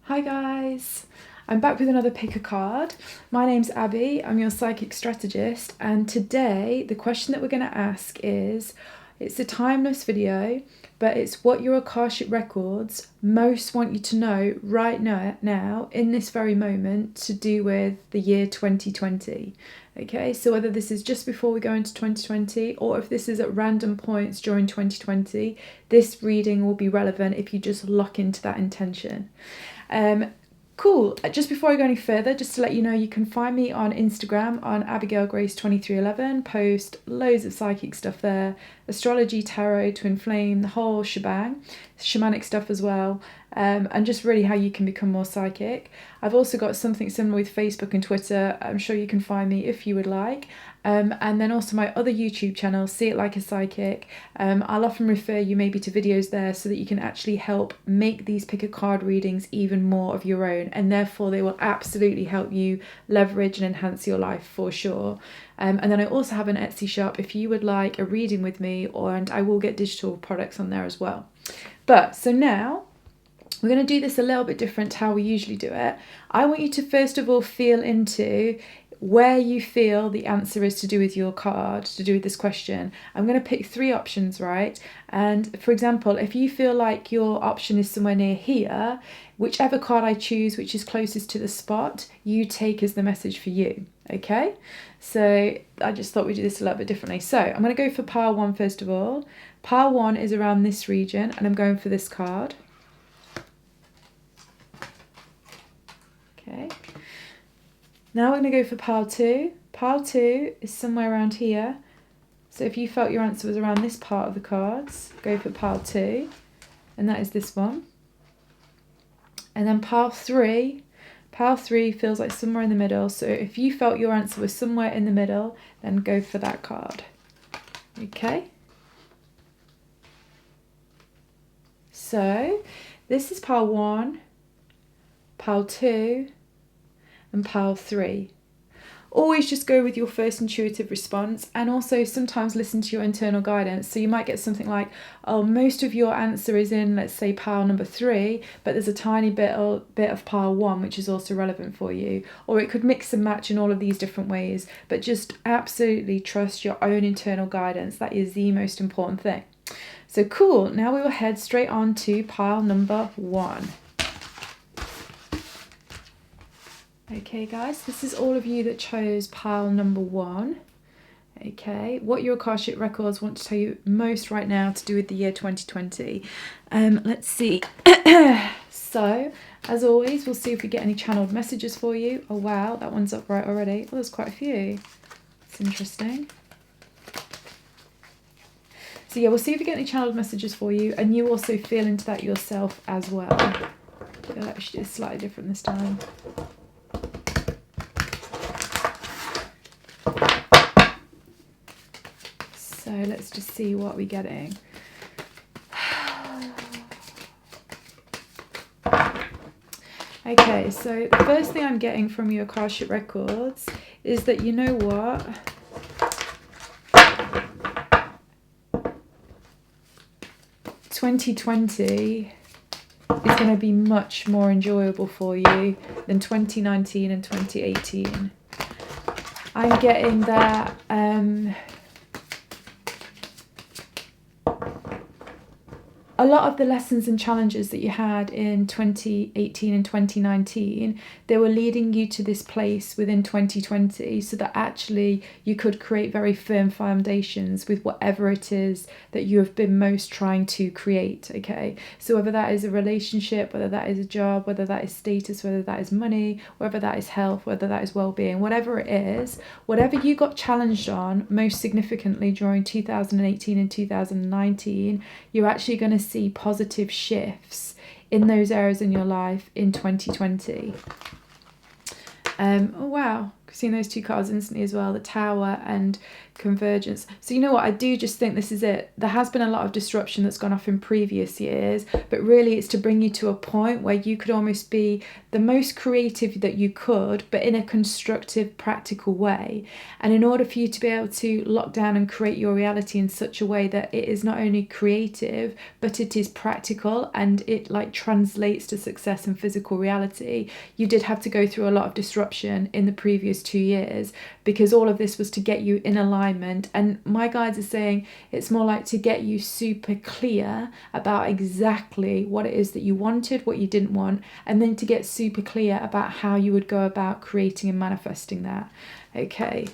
Hi guys, I'm back with another pick a card. My name's Abby, I'm your psychic strategist, and today the question that we're going to ask is, it's a timeless video, but it's what your Akashic Records most want you to know right now in this very moment to do with the year 2020. Okay, so whether this is just before we go into 2020 or if this is at random points during 2020, this reading will be relevant if you just lock into that intention. Cool. Just before I go any further, just to let you know, you can find me on Instagram on Abigail Grace 2311. Post loads of psychic stuff there, astrology, tarot, twin flame, the whole shebang, shamanic stuff as well, and just really how you can become more psychic. I've also got something similar with Facebook and Twitter. I'm sure you can find me if you would like. And then also my other YouTube channel, See It Like a Psychic. I'll often refer you maybe to videos there so that you can actually help make these pick a card readings even more of your own, and therefore they will absolutely help you leverage and enhance your life for sure. And then I also have an Etsy shop if you would like a reading with me, and I will get digital products on there as well. But so now we're going to do this a little bit different to how we usually do it. I want you to first of all feel into where you feel the answer is to do with your card, to do with this question. I'm going to pick 3 options, right? And for example, if you feel like your option is somewhere near here, whichever card I choose, which is closest to the spot, you take as the message for you, okay? So I just thought we'd do this a little bit differently. So I'm going to go for pile 1 first of all. Pile 1 is around this region, and I'm going for this card. Okay. Now we're going to go for pile 2. Pile 2 is somewhere around here. So if you felt your answer was around this part of the cards, go for pile 2. And that is this one. And then pile 3. Pile 3 feels like somewhere in the middle. So if you felt your answer was somewhere in the middle, then go for that card. Okay. So this is pile 1, pile 2, and pile 3. Always just go with your first intuitive response, and also sometimes listen to your internal guidance. So you might get something like, oh, most of your answer is in, let's say, pile number 3, but there's a tiny bit of pile 1 which is also relevant for you. Or it could mix and match in all of these different ways, but just absolutely trust your own internal guidance. That is the most important thing. So cool, now we will head straight on to pile number 1. Okay guys, this is all of you that chose pile number 1. Okay, what your Akashic Records want to tell you most right now to do with the year 2020. Let's see. So, as always, we'll see if we get any channeled messages for you. Oh wow, that one's up right already. Oh, there's quite a few. It's interesting. So yeah, we'll see if we get any channeled messages for you, and you also feel into that yourself as well. I feel like we should do this slightly different this time. So let's just see what we're getting. Okay, so the first thing I'm getting from your Akashic Records is that, you know what? 2020 is going to be much more enjoyable for you than 2019 and 2018. I'm getting that a lot of the lessons and challenges that you had in 2018 and 2019, they were leading you to this place within 2020 so that actually you could create very firm foundations with whatever it is that you have been most trying to create, okay? So whether that is a relationship, whether that is a job, whether that is status, whether that is money, whether that is health, whether that is well-being, whatever it is, whatever you got challenged on most significantly during 2018 and 2019, you're actually going to see positive shifts in those areas in your life in 2020. Oh wow, seen those two cards instantly as well, the Tower and Convergence. So you know what, I do just think this is it. There has been a lot of disruption that's gone off in previous years, but really it's to bring you to a point where you could almost be the most creative that you could, but in a constructive, practical way. And in order for you to be able to lock down and create your reality in such a way that it is not only creative, but it is practical and it like translates to success in physical reality, you did have to go through a lot of disruption in the previous 2 years, because all of this was to get you in alignment. And my guides are saying it's more like to get you super clear about exactly what it is that you wanted, what you didn't want, and then to get super clear about how you would go about creating and manifesting that. Okay.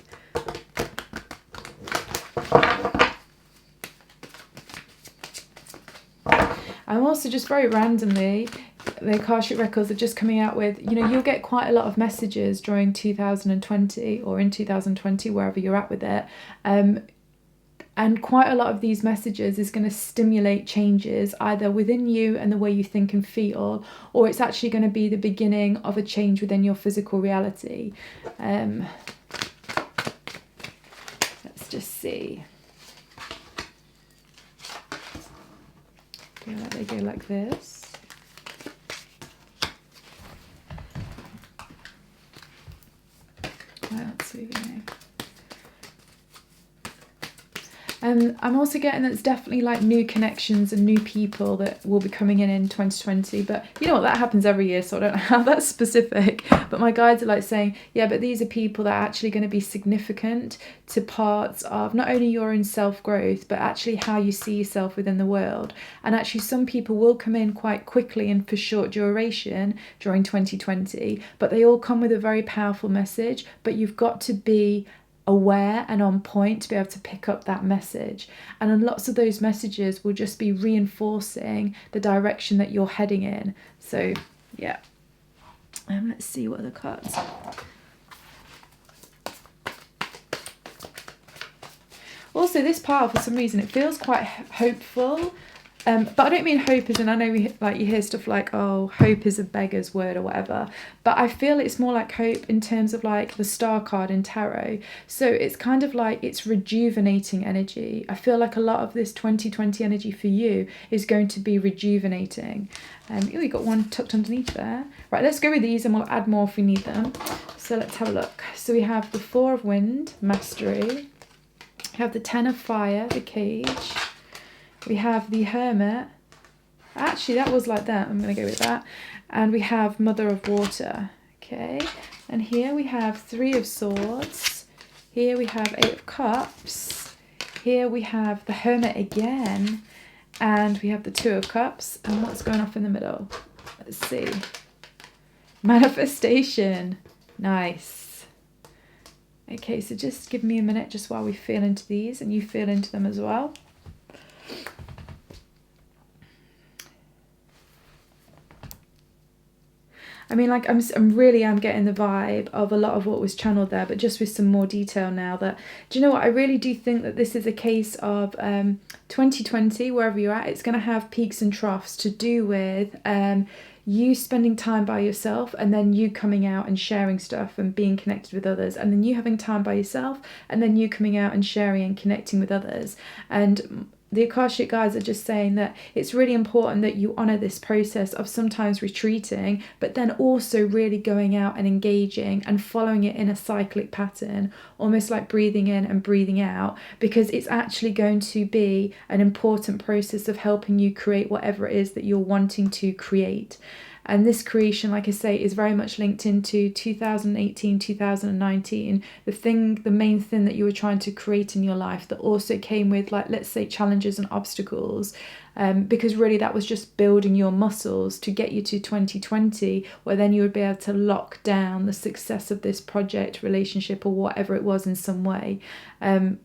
I'm also just very randomly, the Akashic Records are just coming out with, you know, you'll get quite a lot of messages during 2020 or in 2020, wherever you're at with it. And quite a lot of these messages is going to stimulate changes either within you and the way you think and feel, or it's actually going to be the beginning of a change within your physical reality. Let's just see. They go like this. Let's see. And I'm also getting that it's definitely like new connections and new people that will be coming in 2020. But you know what, that happens every year, so I don't know how that's specific. But my guides are like saying, yeah, but these are people that are actually going to be significant to parts of not only your own self-growth, but actually how you see yourself within the world. And actually some people will come in quite quickly and for short duration during 2020, but they all come with a very powerful message. But you've got to be aware and on point to be able to pick up that message, and lots of those messages will just be reinforcing the direction that you're heading in. So yeah, let's see what the cards. Also, this part, for some reason, it feels quite hopeful. But I don't mean hope as in, I know you hear stuff like, oh, hope is a beggar's word or whatever, but I feel it's more like hope in terms of like the star card in tarot. So it's kind of like it's rejuvenating energy. I feel like a lot of this 2020 energy for you is going to be rejuvenating. We got one tucked underneath there. Right, let's go with these and we'll add more if we need them. So let's have a look. So we have the Four of Wind, Mastery. We have the Ten of Fire, the Cage. We have the Hermit. Actually, that was like that. I'm going to go with that. And we have Mother of Water. Okay. And here we have Three of Swords. Here we have Eight of Cups. Here we have the Hermit again. And we have the Two of Cups. And what's going off in the middle? Let's see. Manifestation. Nice. Okay, so just give me a minute just while we feel into these and you feel into them as well. I mean, like, I'm getting the vibe of a lot of what was channeled there, but just with some more detail now. That, do you know what, I really do think that this is a case of 2020, wherever you're at, it's going to have peaks and troughs to do with you spending time by yourself, and then you coming out and sharing stuff and being connected with others, and then you having time by yourself, and then you coming out and sharing and connecting with others. And the Akashic guides are just saying that it's really important that you honour this process of sometimes retreating, but then also really going out and engaging and following it in a cyclic pattern, almost like breathing in and breathing out, because it's actually going to be an important process of helping you create whatever it is that you're wanting to create. And this creation, like I say, is very much linked into 2018, 2019, the main thing that you were trying to create in your life that also came with, like, let's say, challenges and obstacles, because really that was just building your muscles to get you to 2020, where then you would be able to lock down the success of this project, relationship, or whatever it was in some way. I'm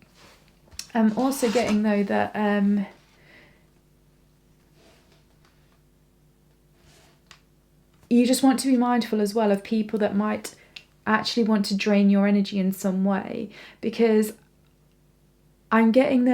also getting, though, that you just want to be mindful as well of people that might actually want to drain your energy in some way, because I'm getting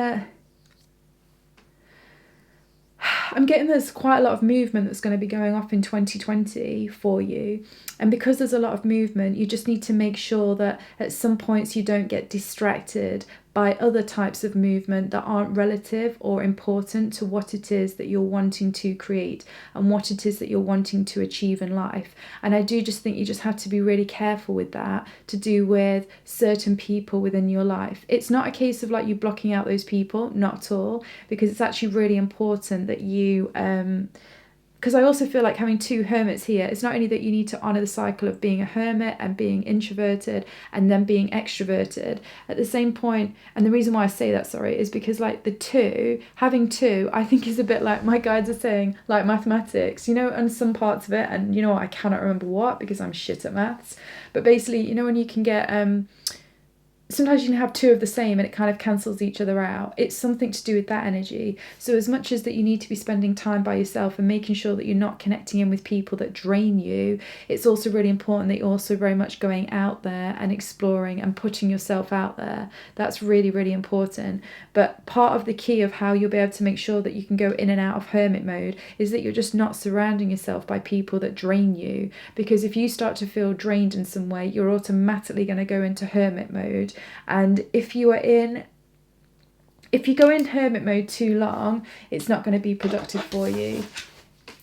I'm getting there's quite a lot of movement that's going to be going off in 2020 for you. And because there's a lot of movement, you just need to make sure that at some points you don't get distracted by other types of movement that aren't relative or important to what it is that you're wanting to create and what it is that you're wanting to achieve in life. And I do just think you just have to be really careful with that, to do with certain people within your life. It's not a case of like you blocking out those people, not at all, because it's actually really important that you because I also feel like having two hermits here, it's not only that you need to honour the cycle of being a hermit and being introverted and then being extroverted at the same point. And the reason why I say that, is because like having two, I think is a bit like my guides are saying, like mathematics, and some parts of it. And you know what, I cannot remember what because I'm shit at maths. But basically, when you can get sometimes you can have two of the same and it kind of cancels each other out. It's something to do with that energy. So as much as that you need to be spending time by yourself and making sure that you're not connecting in with people that drain you, it's also really important that you're also very much going out there and exploring and putting yourself out there. That's really, really important. But part of the key of how you'll be able to make sure that you can go in and out of hermit mode is that you're just not surrounding yourself by people that drain you. Because if you start to feel drained in some way, you're automatically going to go into hermit mode. And if you go in hermit mode too long, it's not going to be productive for you.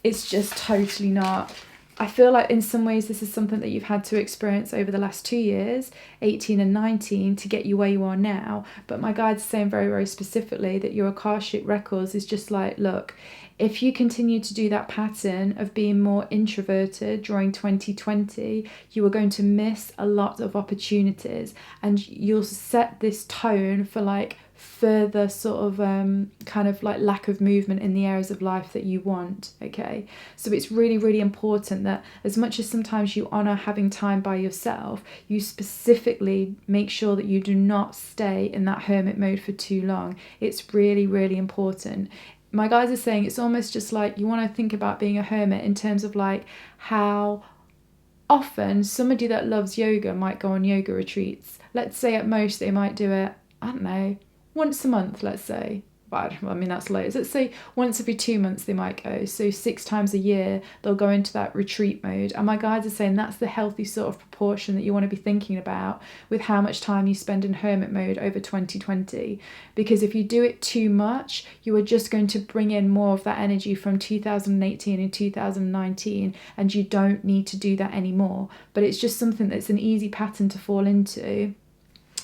It's just totally not. I feel like in some ways this is something that you've had to experience over the last 2 years, 18 and 19, to get you where you are now. But my guide's saying very, very specifically that your Akashic Records is just like, look, if you continue to do that pattern of being more introverted during 2020, you are going to miss a lot of opportunities, and you'll set this tone for like further sort of kind of like lack of movement in the areas of life that you want. Okay, so it's really, really important that as much as sometimes you honor having time by yourself, you specifically make sure that you do not stay in that hermit mode for too long. It's really, really important. My guys are saying it's almost just like you want to think about being a hermit in terms of like how often somebody that loves yoga might go on yoga retreats. Let's say at most they might do it, I don't know, once a month, let's say. But I mean, that's loads. Let's say once every 2 months they might go. So 6 times a year they'll go into that retreat mode. And my guides are saying that's the healthy sort of proportion that you want to be thinking about with how much time you spend in hermit mode over 2020. Because if you do it too much, you are just going to bring in more of that energy from 2018 and 2019, and you don't need to do that anymore. But it's just something that's an easy pattern to fall into.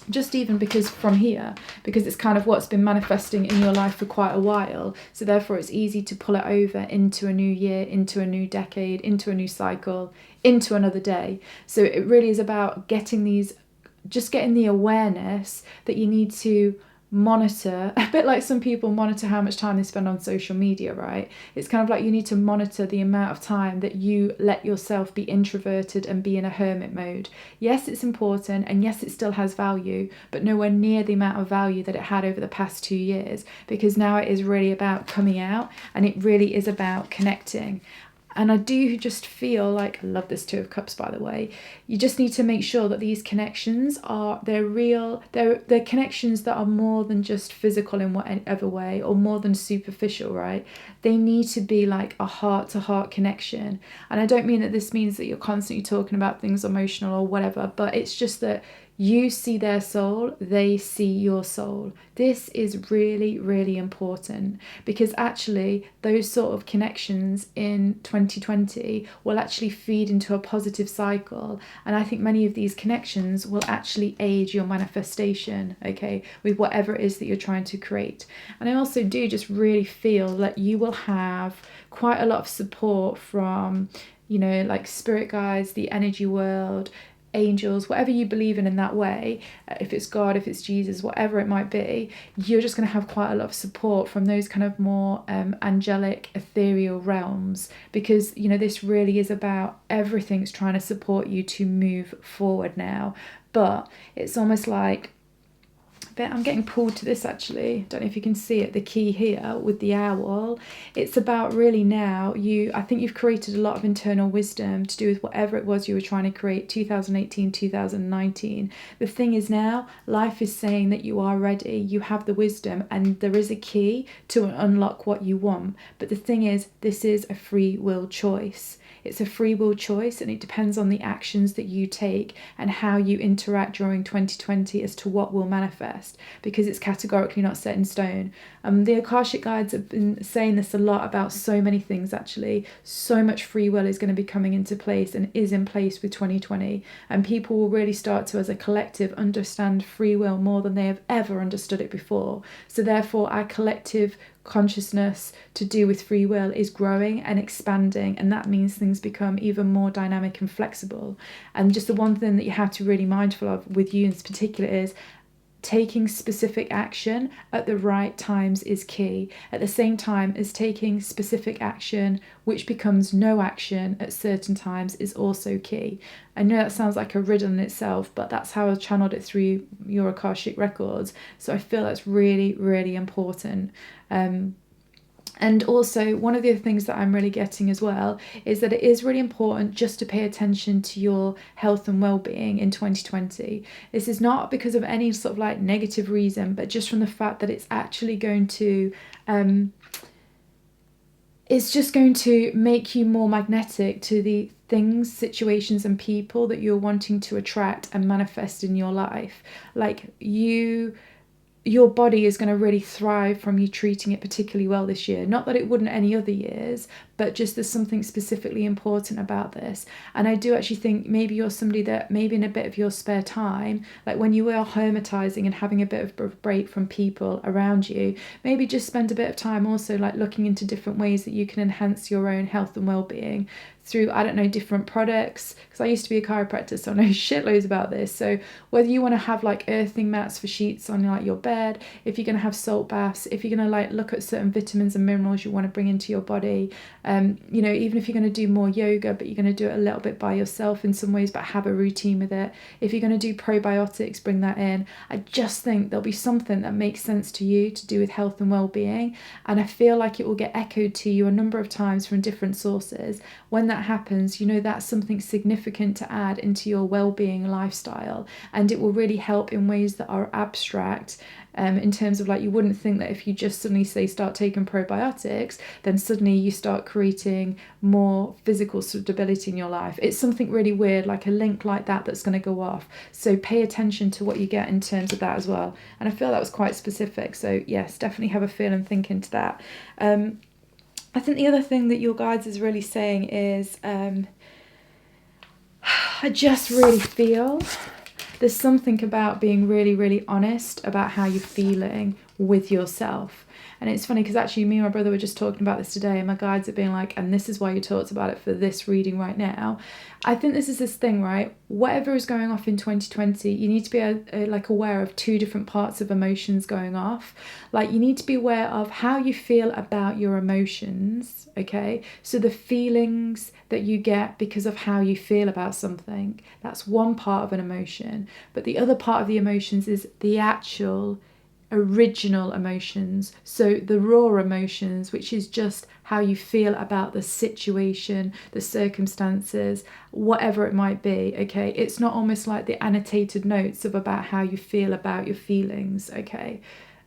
Just even because it's kind of what's been manifesting in your life for quite a while. So therefore it's easy to pull it over into a new year, into a new decade, into a new cycle, into another day. So it really is about getting the awareness that you need to monitor, a bit like some people monitor how much time they spend on social media, right? It's kind of like you need to monitor the amount of time that you let yourself be introverted and be in a hermit mode. Yes, it's important, and yes, it still has value, but nowhere near the amount of value that it had over the past 2 years, because now it is really about coming out, and it really is about connecting. And I do just feel like, I love this Two of Cups, by the way, you just need to make sure that these connections they're real, they're connections that are more than just physical in whatever way, or more than superficial, right? They need to be like a heart-to-heart connection. And I don't mean that this means that you're constantly talking about things emotional or whatever, but it's just that you see their soul, they see your soul. This is really, really important, because actually those sort of connections in 2020 will actually feed into a positive cycle. And I think many of these connections will actually aid your manifestation, okay, with whatever it is that you're trying to create. And I also do just really feel that you will have quite a lot of support from, like spirit guides, the energy world, angels, whatever you believe in that way, if it's God, if it's Jesus, whatever it might be, you're just going to have quite a lot of support from those kind of more angelic, ethereal realms, because this really is about everything's trying to support you to move forward now. But it's almost like But I'm getting pulled to this actually. Don't know if you can see it, the key here with the owl. It's about really now, I think you've created a lot of internal wisdom to do with whatever it was you were trying to create 2018, 2019. The thing is now, life is saying that you are ready, you have the wisdom, and there is a key to unlock what you want. But the thing is, this is a free will choice. It's a free will choice, and it depends on the actions that you take and how you interact during 2020 as to what will manifest, because it's categorically not set in stone. The Akashic Guides have been saying this a lot about so many things actually. So much free will is going to be coming into place and is in place with 2020, and people will really start to, as a collective, understand free will more than they have ever understood it before. So therefore, our collective consciousness to do with free will is growing and expanding, and that means things become even more dynamic and flexible. And just the one thing that you have to really mindful of with you in particular is taking specific action at the right times is key, at the same time as taking specific action which becomes no action at certain times is also key. I know that sounds like a riddle in itself, but that's how I channeled it through your Akashic Records. So I feel that's really, really important. And also, one of the other things that I'm really getting as well is that it is really important just to pay attention to your health and well-being in 2020. This is not because of any sort of like negative reason, but just from the fact that it's actually going to it's just going to make you more magnetic to the things, situations and people that you're wanting to attract and manifest in your life. Like your body is going to really thrive from you treating it particularly well this year. Not that it wouldn't any other years, but just there's something specifically important about this. And I do actually think maybe you're somebody that maybe in a bit of your spare time, like when you are hermetizing and having a bit of a break from people around you, maybe just spend a bit of time also like looking into different ways that you can enhance your own health and well-being through, I don't know, different products, because I used to be a chiropractor, so I know shitloads about this. So whether you want to have like earthing mats for sheets on like your bed, if you're going to have salt baths, if you're going to like look at certain vitamins and minerals you want to bring into your body, you know, even if you're going to do more yoga, but you're going to do it a little bit by yourself in some ways, but have a routine with it. If you're going to do probiotics, bring that in. I just think there'll be something that makes sense to you to do with health and well-being, and I feel like it will get echoed to you a number of times from different sources. When that happens, you know that's something significant to add into your well-being lifestyle, and it will really help in ways that are abstract, in terms of like you wouldn't think that if you just suddenly say start taking probiotics, then suddenly you start creating more physical stability in your life. It's something really weird, like a link like that that's going to go off. So pay attention to what you get in terms of that as well. And I feel that was quite specific. So yes, definitely have a feel and think into that. I think the other thing that your guides is really saying is I just really feel there's something about being really, really honest about how you're feeling with yourself. And it's funny because actually me and my brother were just talking about this today, and my guides are being like, and this is why you talked about it for this reading right now. I think this is this thing, right? Whatever is going off in 2020, you need to be like aware of two different parts of emotions going off. Like you need to be aware of how you feel about your emotions, okay? So the feelings that you get because of how you feel about something, that's one part of an emotion. But the other part of the emotions is the actual original emotions, so the raw emotions, which is just how you feel about the situation, the circumstances, whatever it might be, okay? It's not almost like the annotated notes of about how you feel about your feelings, okay?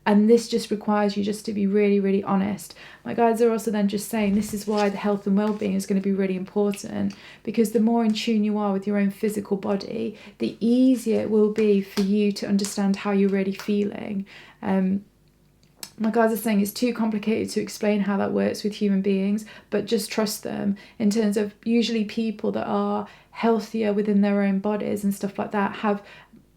And this just requires you just to be really, really honest. My guides are also then just saying this is why the health and well-being is going to be really important, because the more in tune you are with your own physical body, the easier it will be for you to understand how you're really feeling. My guides are saying it's too complicated to explain how that works with human beings, but just trust them in terms of usually people that are healthier within their own bodies and stuff like that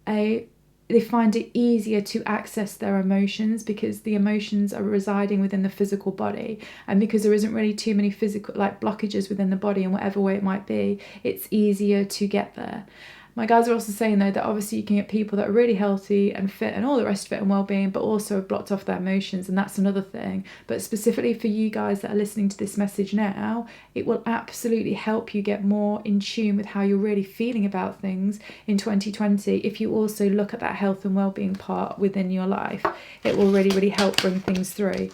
they find it easier to access their emotions because the emotions are residing within the physical body, and because there isn't really too many physical like blockages within the body in whatever way it might be, it's easier to get there. My guys are also saying, though, that obviously you can get people that are really healthy and fit and all the rest of it and well-being, but also have blocked off their emotions, and that's another thing. But specifically for you guys that are listening to this message now, it will absolutely help you get more in tune with how you're really feeling about things in 2020. If you also look at that health and well-being part within your life, it will really, really help bring things through.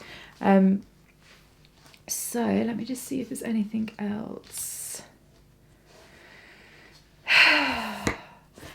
So let me just see if there's anything else.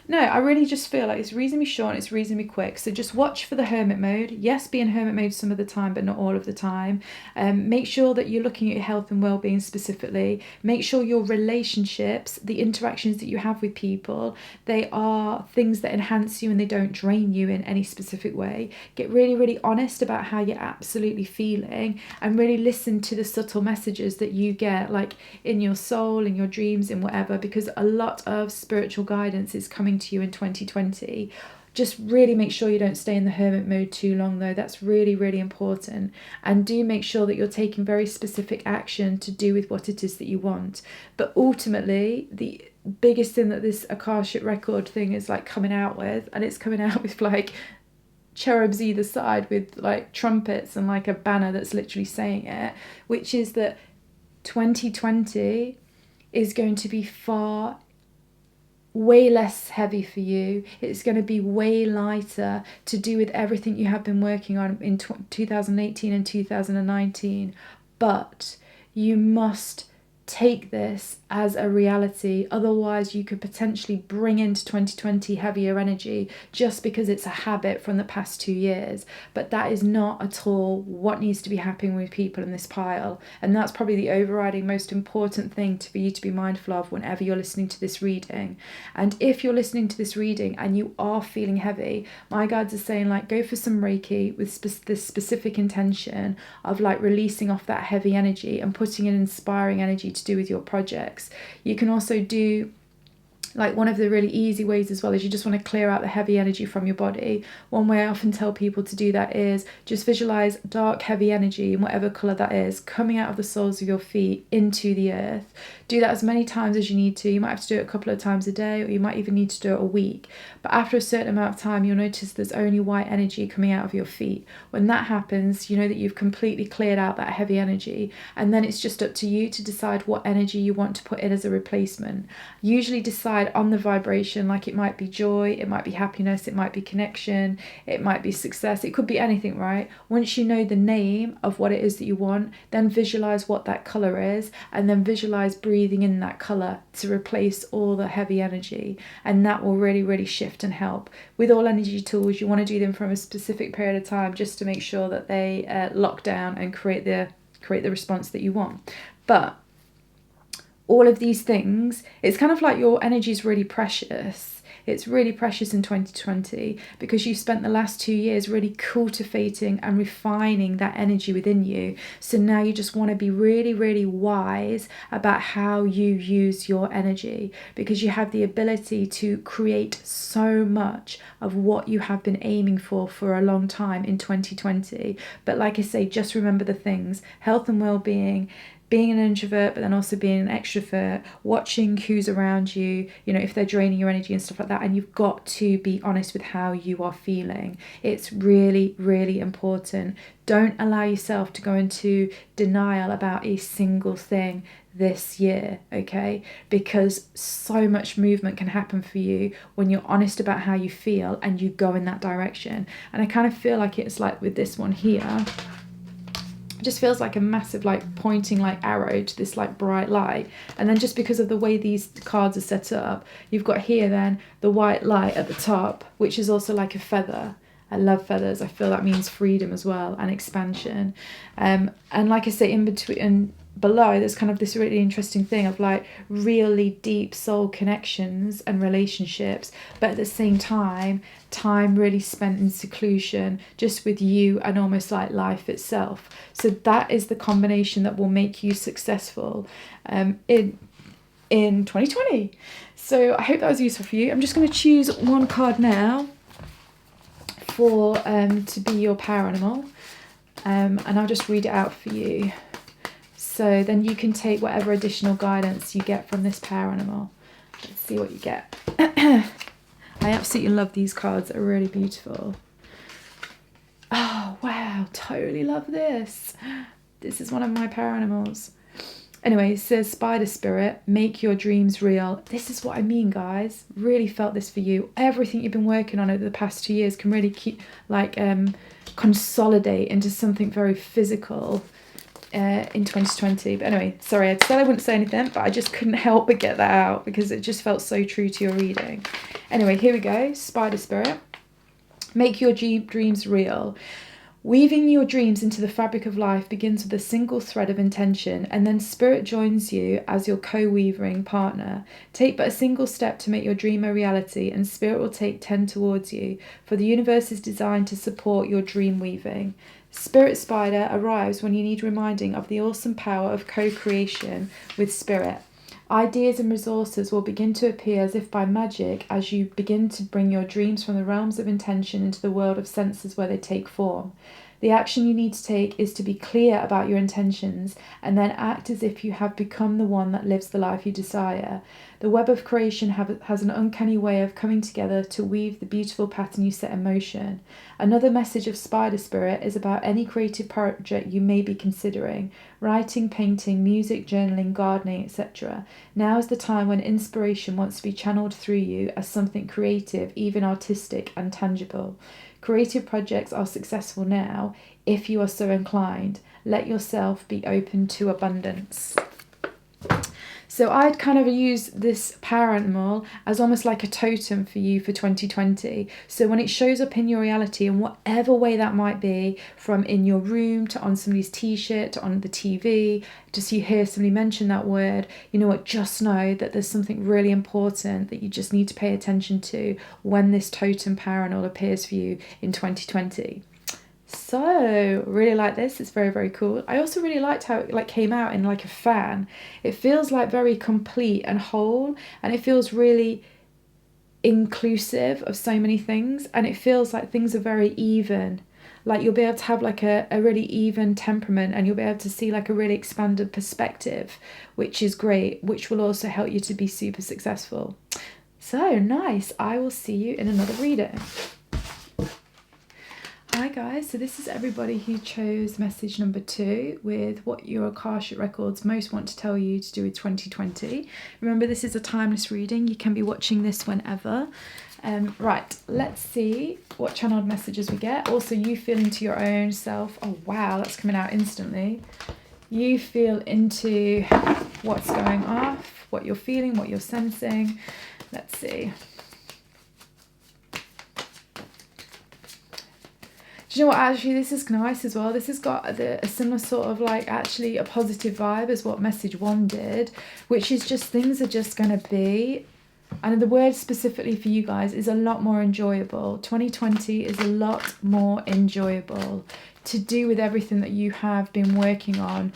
No, I really just feel like it's reasonably short, it's reasonably quick. So just watch for the hermit mode. Yes, be in hermit mode some of the time, but not all of the time. Make sure that you're looking at your health and well-being specifically. Make sure your relationships, the interactions that you have with people, they are things that enhance you and they don't drain you in any specific way. Get really, really honest about how you're absolutely feeling, and really listen to the subtle messages that you get, like in your soul, in your dreams, in whatever, because a lot of spiritual guidance is coming to you in 2020. Just really make sure you don't stay in the hermit mode too long, though. That's really, really important. And do make sure that you're taking very specific action to do with what it is that you want. But ultimately, the biggest thing that this Akashic record thing is like coming out with, and it's coming out with like cherubs either side with like trumpets and like a banner that's literally saying it, which is that 2020 is going to be way less heavy for you. It's going to be way lighter to do with everything you have been working on in 2018 and 2019. But you must take this as a reality, otherwise you could potentially bring into 2020 heavier energy just because it's a habit from the past 2 years. But that is not at all what needs to be happening with people in this pile, and that's probably the overriding most important thing for you to be mindful of whenever you're listening to this reading. And if you're listening to this reading and you are feeling heavy, my guides are saying like go for some Reiki with this specific intention of like releasing off that heavy energy and putting in inspiring energy to do with your projects. You can also do like one of the really easy ways as well is you just want to clear out the heavy energy from your body. One way I often tell people to do that is just visualize dark heavy energy in whatever color that is coming out of the soles of your feet into the earth. Do that as many times as you need to. You might have to do it a couple of times a day, or you might even need to do it a week. But after a certain amount of time, you'll notice there's only white energy coming out of your feet. When that happens, you know that you've completely cleared out that heavy energy, and then it's just up to you to decide what energy you want to put in as a replacement. Usually decide on the vibration, like it might be joy, it might be happiness, it might be connection, it might be success, it could be anything, right? Once you know the name of what it is that you want, then visualize what that color is, and then visualize breathing in that color to replace all the heavy energy, and that will really, really shift and help. With all energy tools, you want to do them from a specific period of time just to make sure that they lock down and create the response that you want. But all of these things, it's kind of like your energy is really precious. It's really precious in 2020 because you spent the last 2 years really cultivating and refining that energy within you. So now you just want to be really, really wise about how you use your energy, because you have the ability to create so much of what you have been aiming for a long time in 2020. But like I say, just remember the things: health and well-being, being an introvert, but then also being an extrovert, watching who's around you, you know, if they're draining your energy and stuff like that. And you've got to be honest with how you are feeling. It's really, really important. Don't allow yourself to go into denial about a single thing this year, okay? Because so much movement can happen for you when you're honest about how you feel and you go in that direction. And I kind of feel like it's like with this one here, just feels like a massive like pointing like arrow to this like bright light. And then just because of the way these cards are set up, you've got here then the white light at the top, which is also like a feather. I love feathers. I feel that means freedom as well and expansion. And like I say, in between and below, there's kind of this really interesting thing of like really deep soul connections and relationships, but at the same time really spent in seclusion just with you and almost like life itself. So that is the combination that will make you successful in 2020. So I hope that was useful for you. I'm just going to choose one card now for to be your power animal, and I'll just read it out for you. So then you can take whatever additional guidance you get from this power animal. Let's see what you get. I absolutely love these cards. They're really beautiful. Oh, wow. Totally love this. This is one of my power animals. Anyway, it says, Spider Spirit, make your dreams real. This is what I mean, guys. Really felt this for you. Everything you've been working on over the past 2 years can really keep, like, consolidate into something very physical in 2020. But anyway, sorry, I said I wouldn't say anything, but I just couldn't help but get that out because it just felt so true to your reading. Anyway, here we go. Spider Spirit, make your dreams real. Weaving your dreams into the fabric of life begins with a single thread of intention, and then Spirit joins you as your co-weaving partner. Take but a single step to make your dream a reality, and Spirit will take 10 towards you, for the universe is designed to support your dream weaving. Spirit Spider arrives when you need reminding of the awesome power of co-creation with Spirit. Ideas and resources will begin to appear as if by magic as you begin to bring your dreams from the realms of intention into the world of senses where they take form. The action you need to take is to be clear about your intentions and then act as if you have become the one that lives the life you desire. The web of creation has an uncanny way of coming together to weave the beautiful pattern you set in motion. Another message of Spider Spirit is about any creative project you may be considering: writing, painting, music, journaling, gardening, etc. Now is the time when inspiration wants to be channeled through you as something creative, even artistic and tangible. Creative projects are successful now if you are so inclined. Let yourself be open to abundance. So I'd kind of use this power animal as almost like a totem for you for 2020. So when it shows up in your reality in whatever way that might be, from in your room to on somebody's t-shirt to on the TV, just you hear somebody mention that word, you know what, just know that there's something really important that you just need to pay attention to when this totem power animal appears for you in 2020. So really like this. It's very, very cool. I also really liked how it came out in like a fan. It feels like very complete and whole, and it feels really inclusive of so many things, and it feels like things are very even. Like you'll be able to have like a really even temperament, and you'll be able to see like a really expanded perspective, which is great, which will also help you to be super successful. So nice. I will see you in another reading. Hi guys, so this is everybody who chose message number 2 with what your Akashic Records most want to tell you to do with 2020. Remember, this is a timeless reading. You can be watching this whenever. Right, let's see what channeled messages we get. Also, you feel into your own self. Oh wow, that's coming out instantly. You feel into what's going off, what you're feeling, what you're sensing. Let's see. Do you know what, actually this is nice as well. This has got a similar sort of like actually a positive vibe as what message 1 did, which is just things are just going to be, and the word specifically for you guys is a lot more enjoyable. 2020 is a lot more enjoyable to do with everything that you have been working on.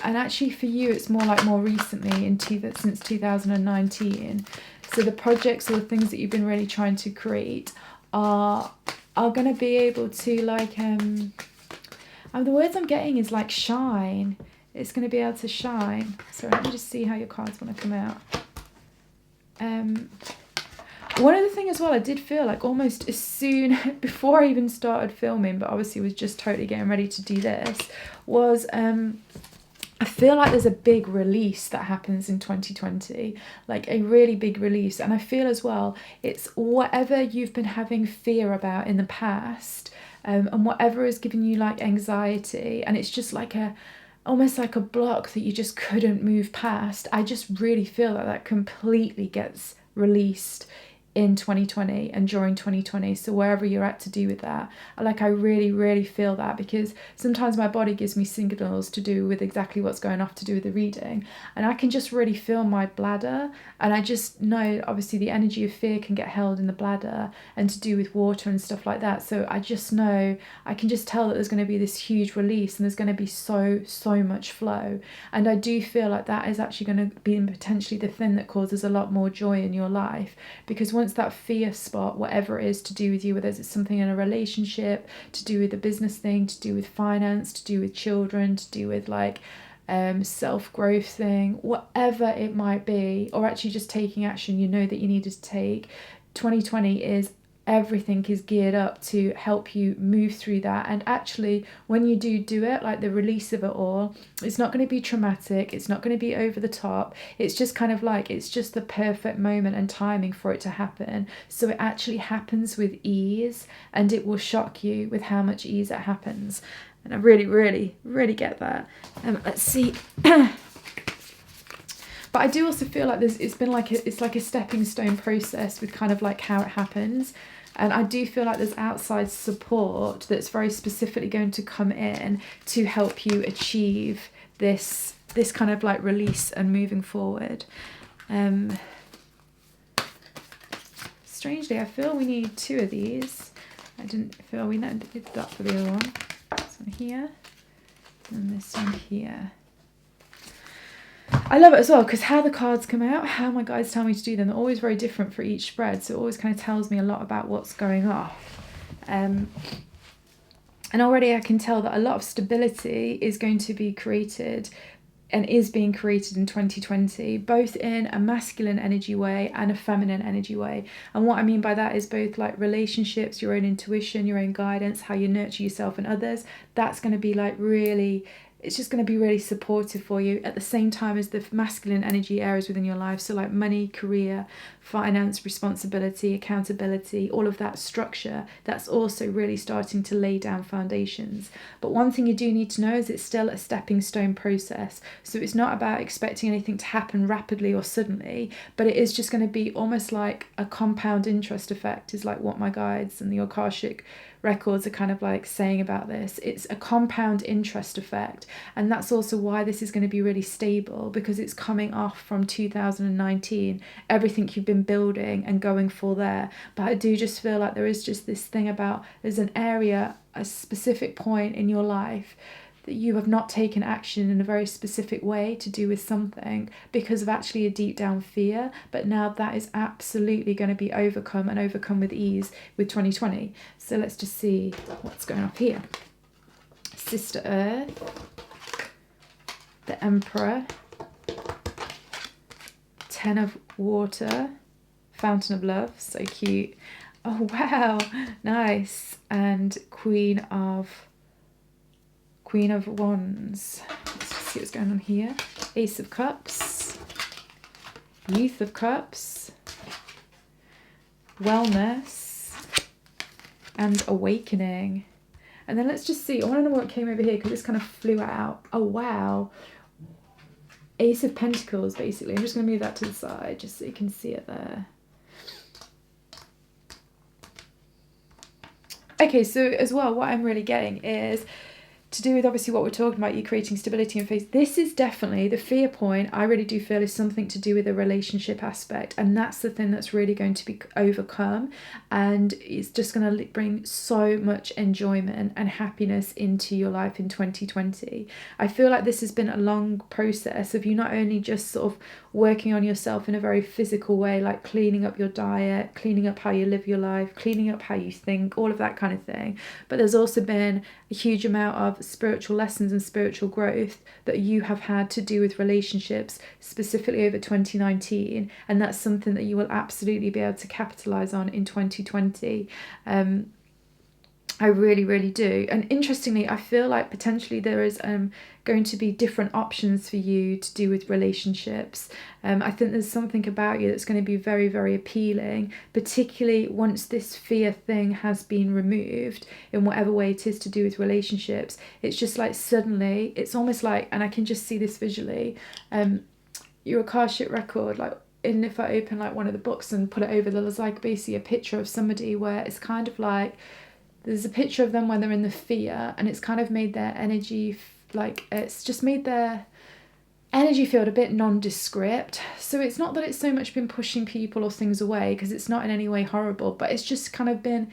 And actually for you it's more like more recently since 2019. So the projects or the things that you've been really trying to create are going to be able to like the words I'm getting is like shine. It's going to be able to shine. So let me just see how your cards want to come out. One other thing as well, I did feel like almost as soon before I even started filming, but obviously was just totally getting ready to do this, was I feel like there's a big release that happens in 2020, like a really big release. And I feel as well, it's whatever you've been having fear about in the past, and whatever is giving you like anxiety, and it's just like almost like a block that you just couldn't move past. I just really feel that that completely gets released in 2020 and during 2020. So wherever you're at to do with that, like I really, really feel that, because sometimes my body gives me signals to do with exactly what's going off to do with the reading, and I can just really feel my bladder, and I just know obviously the energy of fear can get held in the bladder and to do with water and stuff like that. So I just know, I can just tell that there's going to be this huge release, and there's going to be so much flow. And I do feel like that is actually going to be potentially the thing that causes a lot more joy in your life, because once that fear spot, whatever it is to do with you, whether it's something in a relationship, to do with a business thing, to do with finance, to do with children, to do with like self-growth thing, whatever it might be, or actually just taking action you know that you needed to take. 2020 is everything is geared up to help you move through that. And actually, when you do it, like the release of it all, it's not going to be traumatic, it's not going to be over the top, it's just kind of like, it's just the perfect moment and timing for it to happen. So it actually happens with ease, and it will shock you with how much ease it happens. And I really, really, really get that. Let's see. But I do also feel like it's been like it's like a stepping stone process with kind of like how it happens. And I do feel like there's outside support that's very specifically going to come in to help you achieve this kind of like release and moving forward. Strangely, I feel we need 2 of these. I didn't feel we did that for the other one. This one here and this one here. I love it as well because how the cards come out, how my guides tell me to do them, they're always very different for each spread. So it always kind of tells me a lot about what's going off. And already I can tell that a lot of stability is going to be created and is being created in 2020, both in a masculine energy way and a feminine energy way. And what I mean by that is both like relationships, your own intuition, your own guidance, how you nurture yourself and others. That's going to be like really, it's just going to be really supportive for you at the same time as the masculine energy areas within your life. So like money, career, finance, responsibility, accountability, all of that structure, that's also really starting to lay down foundations. But one thing you do need to know is it's still a stepping stone process. So it's not about expecting anything to happen rapidly or suddenly, but it is just going to be almost like a compound interest effect, is like what my guides and the Akashic Records are kind of like saying about this. It's a compound interest effect, and that's also why this is going to be really stable, because it's coming off from 2019, everything you've been building and going for there. But I do just feel like there is just this thing about, there's an area, a specific point in your life that you have not taken action in a very specific way to do with something because of actually a deep down fear. But now that is absolutely going to be overcome, and overcome with ease with 2020. So let's just see what's going on here. Sister Earth, the Emperor, Ten of Water, Fountain of Love, so cute. Oh wow, nice. And Queen of Wands. Let's see what's going on here. Ace of Cups, Youth of Cups, Wellness, and Awakening. And then let's just see. I want to know what came over here because this kind of flew out. Oh wow. Ace of Pentacles, basically. I'm just going to move that to the side just so you can see it there. Okay, so as well, what I'm really getting is to do with obviously what we're talking about, you creating stability and faith. This is definitely the fear point. I really do feel is something to do with the relationship aspect, and that's the thing that's really going to be overcome, and it's just going to bring so much enjoyment and happiness into your life in 2020. I feel like this has been a long process of you not only just sort of working on yourself in a very physical way, like cleaning up your diet, cleaning up how you live your life, cleaning up how you think, all of that kind of thing, but there's also been a huge amount of spiritual lessons and spiritual growth that you have had to do with relationships, specifically over 2019, and that's something that you will absolutely be able to capitalize on in 2020. I really, really do. And interestingly, I feel like potentially there is going to be different options for you to do with relationships. I think there's something about you that's going to be very, very appealing, particularly once this fear thing has been removed in whatever way it is to do with relationships. It's just like suddenly, it's almost like, and I can just see this visually, your Akashic record, like, and if I open like one of the books and put it over, there's like basically a picture of somebody where it's kind of like, there's a picture of them when they're in the fear, and it's kind of made their energy, like, it's just made their energy field a bit nondescript. So it's not that it's so much been pushing people or things away, because it's not in any way horrible, but it's just kind of been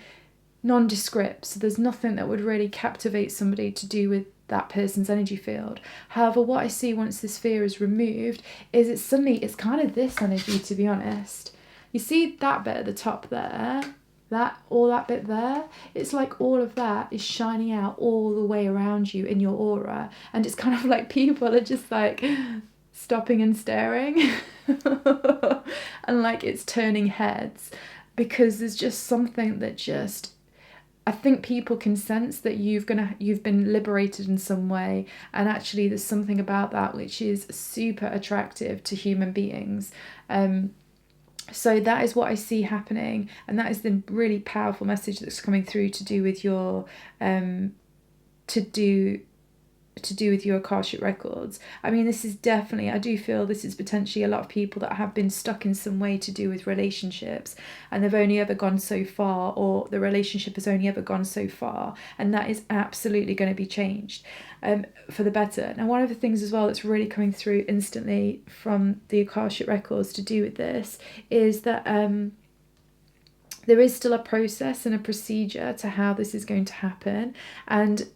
nondescript. So there's nothing that would really captivate somebody to do with that person's energy field. However, what I see once this fear is removed is it's kind of this energy, to be honest. You see that bit at the top there? all that bit there, it's like all of that is shining out all the way around you in your aura, and it's kind of like people are just like stopping and staring and like it's turning heads, because there's just something that just, I think people can sense that you've been liberated in some way, and actually there's something about that which is super attractive to human beings. So that is what I see happening, and that is the really powerful message that's coming through to do with your to do with your Akashic Records. I mean, this is definitely, I do feel this is potentially a lot of people that have been stuck in some way to do with relationships, and they've only ever gone so far, or the relationship has only ever gone so far, and that is absolutely going to be changed for the better. Now, one of the things as well that's really coming through instantly from the Akashic Records to do with this is that there is still a process and a procedure to how this is going to happen, and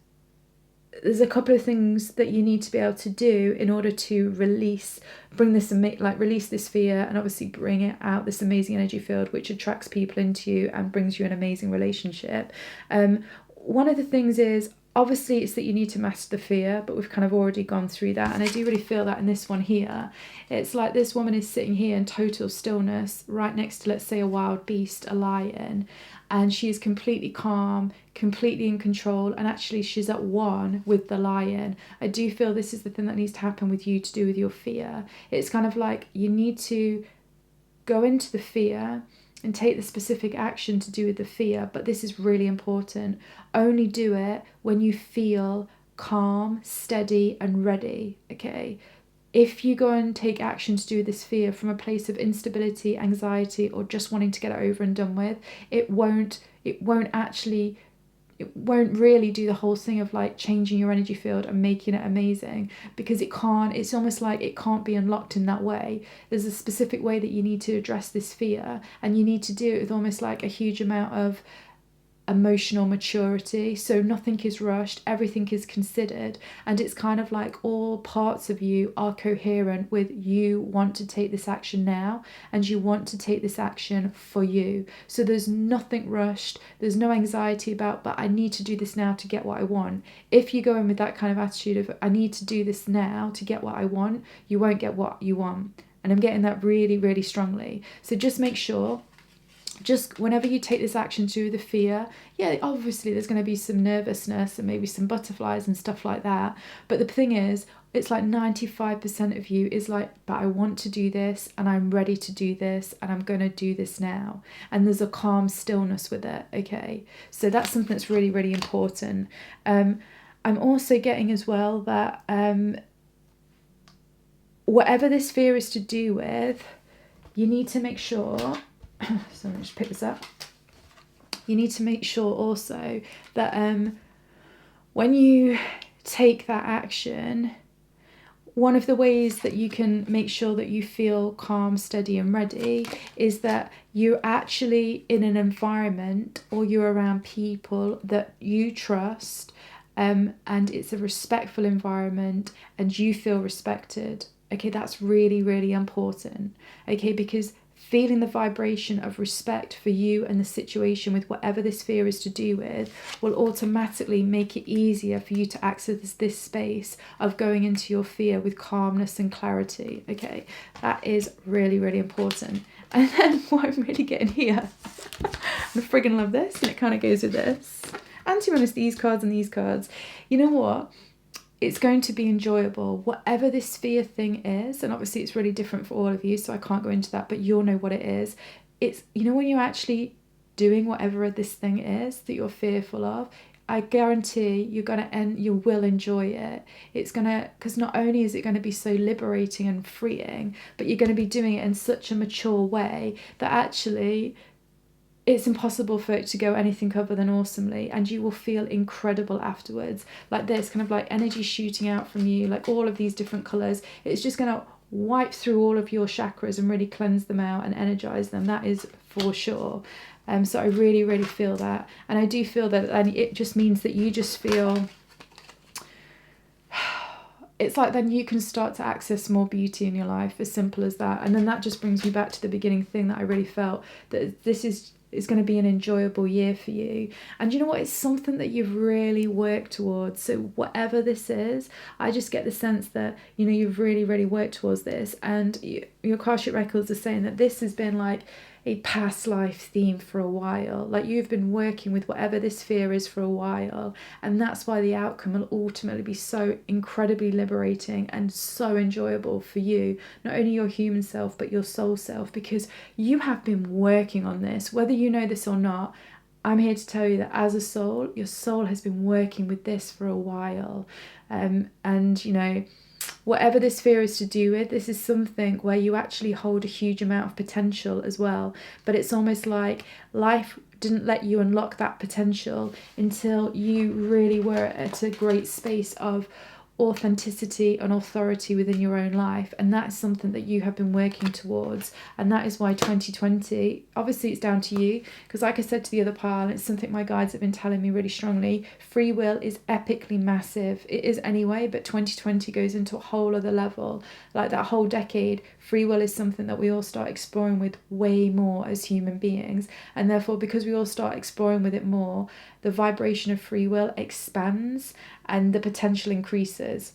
there's a couple of things that you need to be able to do in order to release this fear, and obviously bring it out, this amazing energy field which attracts people into you and brings you an amazing relationship. One of the things is, obviously, it's that you need to master the fear, but we've kind of already gone through that, and I do really feel that in this one here. It's like this woman is sitting here in total stillness right next to, let's say, a wild beast, a lion, and she is completely calm, completely in control, and actually she's at one with the lion. I do feel this is the thing that needs to happen with you to do with your fear. It's kind of like you need to go into the fear and take the specific action to do with the fear, but this is really important. Only do it when you feel calm, steady, and ready, okay? If you go and take action to do this fear from a place of instability, anxiety, or just wanting to get it over and done with, it won't really do the whole thing of like changing your energy field and making it amazing, because it's almost like it can't be unlocked in that way. There's a specific way that you need to address this fear, and you need to do it with almost like a huge amount of emotional maturity. So nothing is rushed, everything is considered, and it's kind of like all parts of you are coherent with, you want to take this action now, and you want to take this action for you. So there's nothing rushed, there's no anxiety about, but I need to do this now to get what I want. If you go in with that kind of attitude of, I need to do this now to get what I want, you won't get what you want. And I'm getting that really, really strongly. So just make sure, just whenever you take this action to the fear, yeah, obviously there's going to be some nervousness and maybe some butterflies and stuff like that. But the thing is, it's like 95% of you is like, but I want to do this, and I'm ready to do this, and I'm going to do this now. And there's a calm stillness with it, okay? So that's something that's really, really important. I'm also getting as well that whatever this fear is to do with, you need to make sure... So let me just pick this up. You need to make sure also that when you take that action, one of the ways that you can make sure that you feel calm, steady, and ready is that you're actually in an environment, or you're around people that you trust, and it's a respectful environment, and you feel respected. Okay, that's really, really important. Okay, because feeling the vibration of respect for you and the situation with whatever this fear is to do with will automatically make it easier for you to access this space of going into your fear with calmness and clarity. Okay, that is really, really important. And then what I'm really getting here, I friggin' love this, and it kind of goes with this. And to be honest, these cards and these cards, you know what? It's going to be enjoyable, whatever this fear thing is. And obviously it's really different for all of you, so I can't go into that, but you'll know what it is. It's, you know, when you're actually doing whatever this thing is that you're fearful of, I guarantee you will enjoy it. It's gonna, because not only is it going to be so liberating and freeing, but you're going to be doing it in such a mature way that actually it's impossible for it to go anything other than awesomely, and you will feel incredible afterwards. Like this kind of like energy shooting out from you, like all of these different colours. It's just going to wipe through all of your chakras and really cleanse them out and energize them. That is for sure. So I really, really feel that. And I do feel that, and it just means that you just feel... It's like then you can start to access more beauty in your life, as simple as that. And then that just brings me back to the beginning thing that I really felt, that this is it's going to be an enjoyable year for you. And you know what? It's something that you've really worked towards. So whatever this is, I just get the sense that, you know, you've really, really worked towards this. And your Akashic Records are saying that this has been like a past life theme for a while. Like you've been working with whatever this fear is for a while, and that's why the outcome will ultimately be so incredibly liberating and so enjoyable for you, not only your human self but your soul self, because you have been working on this, whether you know this or not. I'm here to tell you that as a soul, your soul has been working with this for a while. And you know, whatever this fear is to do with, this is something where you actually hold a huge amount of potential as well. But it's almost like life didn't let you unlock that potential until you really were at a great space of authenticity and authority within your own life. And that's something that you have been working towards. And that is why 2020, obviously it's down to you, because like I said to the other pile, it's something my guides have been telling me really strongly, free will is epically massive. It is anyway, but 2020 goes into a whole other level. Like that whole decade, free will is something that we all start exploring with way more as human beings. And therefore, because we all start exploring with it more, the vibration of free will expands and the potential increases.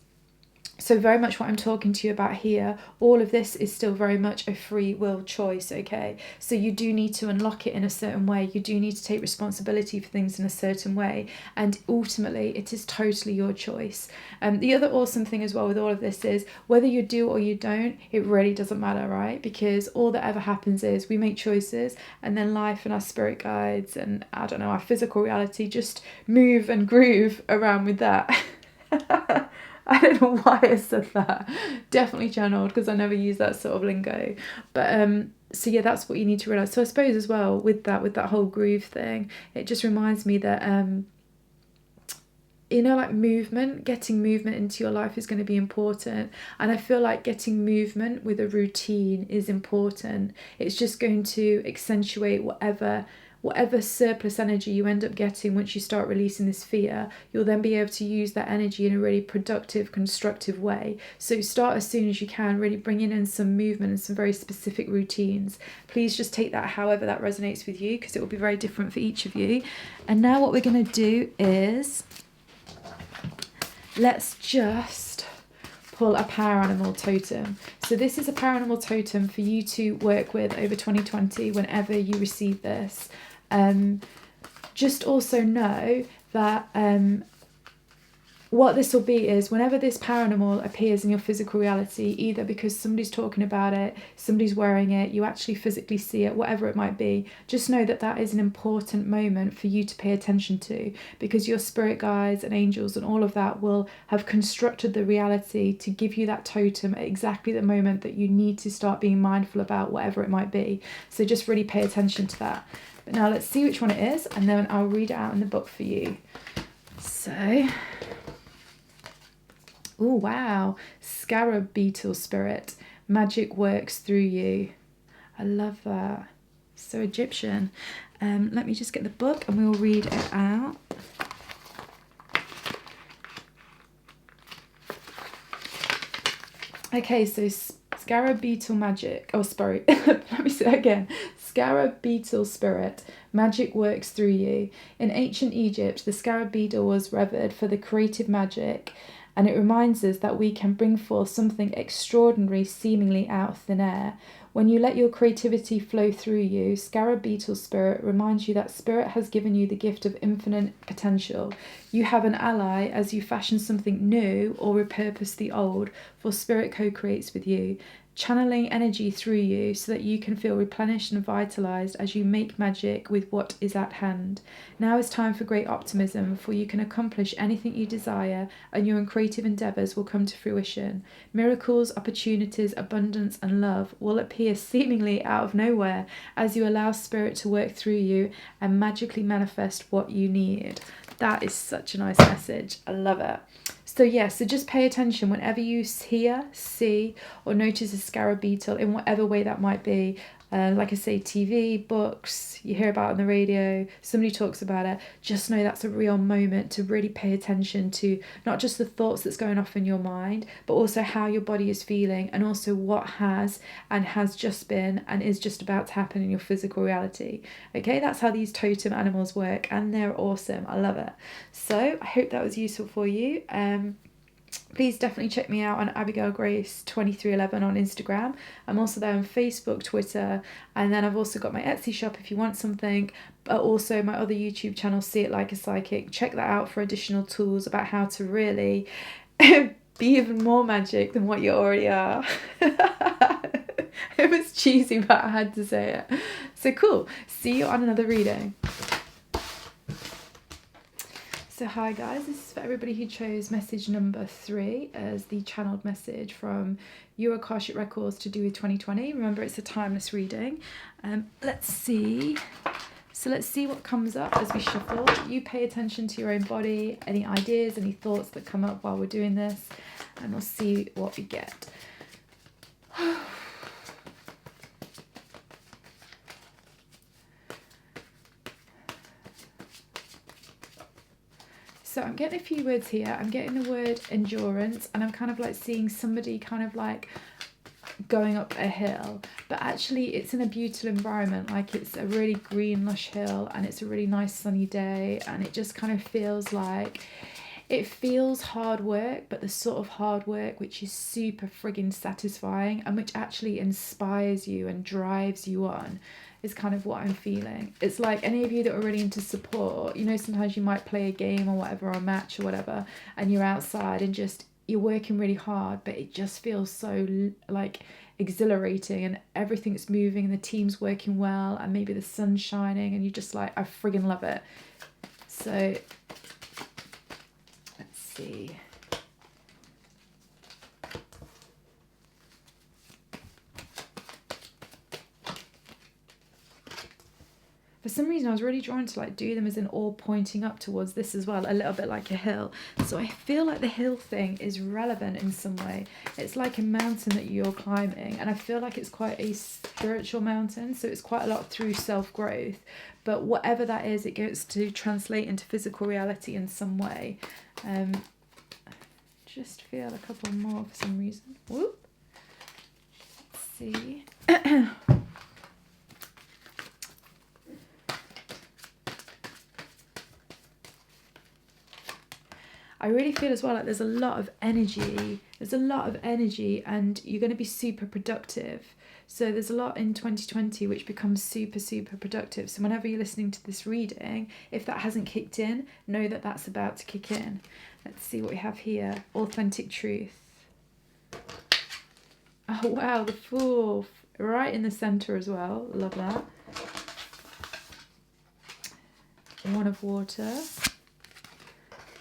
So very much what I'm talking to you about here, all of this is still very much a free will choice, okay? So you do need to unlock it in a certain way. You do need to take responsibility for things in a certain way. And ultimately, it is totally your choice. The other awesome thing as well with all of this is whether you do or you don't, it really doesn't matter, right? Because all that ever happens is we make choices, and then life and our spirit guides and, I don't know, our physical reality just move and groove around with that. I don't know why I said that. Definitely channeled, because I never use that sort of lingo. But so yeah, that's what you need to realise. So I suppose as well with that whole groove thing, it just reminds me that you know, like getting movement into your life is going to be important. And I feel like getting movement with a routine is important. It's just going to accentuate whatever surplus energy you end up getting once you start releasing this fear. You'll then be able to use that energy in a really productive, constructive way. So start as soon as you can, really bringing in some movement and some very specific routines. Please just take that however that resonates with you, because it will be very different for each of you. And now what we're going to do is, let's just pull a power animal totem. So this is a power animal totem for you to work with over 2020 whenever you receive this. Just also know that what this will be is whenever this power animal appears in your physical reality, either because somebody's talking about it, somebody's wearing it, you actually physically see it, whatever it might be, just know that that is an important moment for you to pay attention to, because your spirit guides and angels and all of that will have constructed the reality to give you that totem at exactly the moment that you need to start being mindful about whatever it might be. So just really pay attention to that. But now let's see which one it is, and then I'll read it out in the book for you. So, oh wow, scarab beetle spirit, magic works through you. I love that. So Egyptian. Let me just get the book and we'll read it out. Okay, so scarab beetle magic. Oh, sorry. Let me say that again. Scarab beetle spirit, magic works through you. In ancient Egypt, the scarab beetle was revered for the creative magic, and it reminds us that we can bring forth something extraordinary seemingly out of thin air. When you let your creativity flow through you, scarab beetle spirit reminds you that spirit has given you the gift of infinite potential. You have an ally as you fashion something new or repurpose the old, for spirit co-creates with you, channeling energy through you so that you can feel replenished and vitalized as you make magic with what is at hand. Now is time for great optimism, for you can accomplish anything you desire and your creative endeavors will come to fruition. Miracles, opportunities, abundance and love will appear seemingly out of nowhere as you allow spirit to work through you and magically manifest what you need. That is such a nice message. I love it. So yeah, so just pay attention whenever you hear, see or notice a scarab beetle in whatever way that might be. Like I say, TV, books, you hear about it on the radio, somebody talks about it, just know that's a real moment to really pay attention to not just the thoughts that's going off in your mind, but also how your body is feeling, and also what has and has just been and is just about to happen in your physical reality. Okay, that's how these totem animals work, and they're awesome. I love it. So I hope that was useful for you. Please definitely check me out on Abigail Grace 2311 on Instagram. I'm also there on Facebook, Twitter, and then I've also got my Etsy shop if you want something, but also my other YouTube channel, See It Like a Psychic. Check that out for additional tools about how to really be even more magic than what you already are. It was cheesy, but I had to say it. So cool. See you on another reading. So hi guys, this is for everybody who chose message number 3 as the channeled message from your Akashic Records to do with 2020. Remember, it's a timeless reading. Let's see. So let's see what comes up as we shuffle. You pay attention to your own body, any ideas, any thoughts that come up while we're doing this, and we'll see what we get. So I'm getting a few words here. I'm getting the word endurance, and I'm kind of like seeing somebody kind of like going up a hill, but actually it's in a beautiful environment. Like it's a really green, lush hill, and it's a really nice sunny day, and it just kind of feels like, it feels hard work, but the sort of hard work which is super friggin' satisfying and which actually inspires you and drives you on is kind of what I'm feeling. It's like any of you that are really into support, you know, sometimes you might play a game or whatever, or a match or whatever, and you're outside and just, you're working really hard, but it just feels so like exhilarating, and everything's moving and the team's working well, and maybe the sun's shining, and you're just like, I friggin' love it. So let's see. For some reason I was really drawn to like do them as in all pointing up towards this as well, a little bit like a hill. So I feel like the hill thing is relevant in some way. It's like a mountain that you're climbing, and I feel like it's quite a spiritual mountain, so it's quite a lot through self-growth, but whatever that is, it gets to translate into physical reality in some way. Just feel a couple more for some reason. Whoop. Let's see. I really feel as well like there's a lot of energy. And you're going to be super productive. So there's a lot in 2020 which becomes super, super productive. So whenever you're listening to this reading, if that hasn't kicked in, know that that's about to kick in. Let's see what we have here. Authentic truth. Oh wow, the Fool. Right in the centre as well. Love that. One of Water.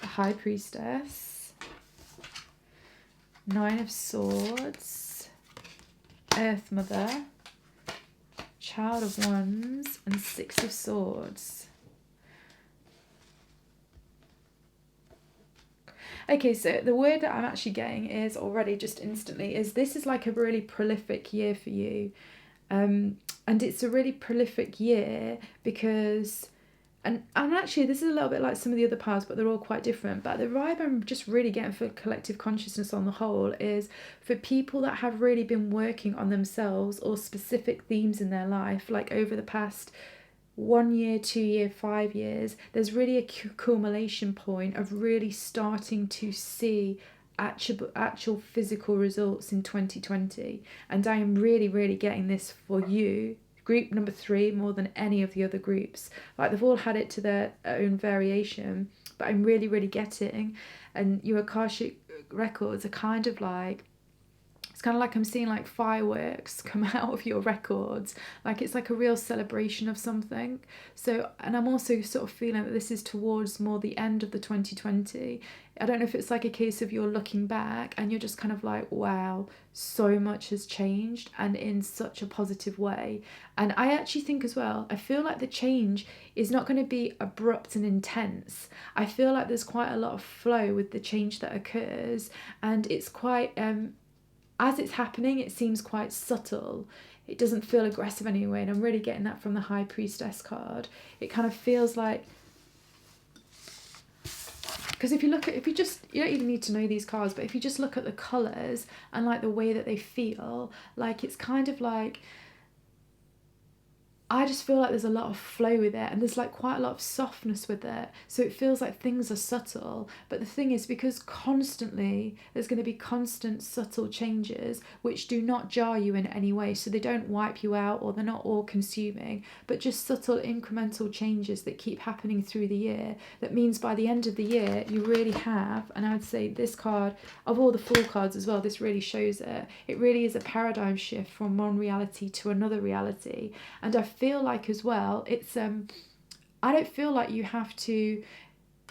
High Priestess, 9 of Swords, Earth Mother, Child of Wands, and 6 of Swords. Okay, so the word that I'm actually getting is already just instantly is this is like a really prolific year for you. And it's a really prolific year because... And actually, this is a little bit like some of the other powers, but they're all quite different. But the vibe I'm just really getting for collective consciousness on the whole is for people that have really been working on themselves or specific themes in their life, like over the past 1 year, 2 year, 5 years, there's really a accumulation point of really starting to see actual physical results in 2020. And I am really, really getting this for you. Group number 3 more than any of the other groups. Like they've all had it to their own variation, but I'm really, really getting, and your Akashic Records are kind of like, it's kind of like I'm seeing like fireworks come out of your records. Like it's like a real celebration of something. So, and I'm also sort of feeling that this is towards more the end of the 2020. I don't know if it's like a case of you're looking back and you're just kind of like, wow, so much has changed and in such a positive way. And I actually think as well, I feel like the change is not going to be abrupt and intense. I feel like there's quite a lot of flow with the change that occurs, and it's quite... as it's happening, it seems quite subtle. it doesn't feel aggressive anyway, and I'm really getting that from the High Priestess card. It kind of feels like, because if you don't even need to know these cards, but if you just look at the colours and like the way that they feel, like it's kind of like, I just feel like there's a lot of flow with it, and there's like quite a lot of softness with it. So it feels like things are subtle. But the thing is, because constantly there's going to be constant subtle changes which do not jar you in any way. So they don't wipe you out, or they're not all consuming, but just subtle incremental changes that keep happening through the year. That means by the end of the year, you really have, and I would say this card, of all the Fool cards as well, this really shows it. It really is a paradigm shift from one reality to another reality. And I feel like as well, it's I don't feel like you have to,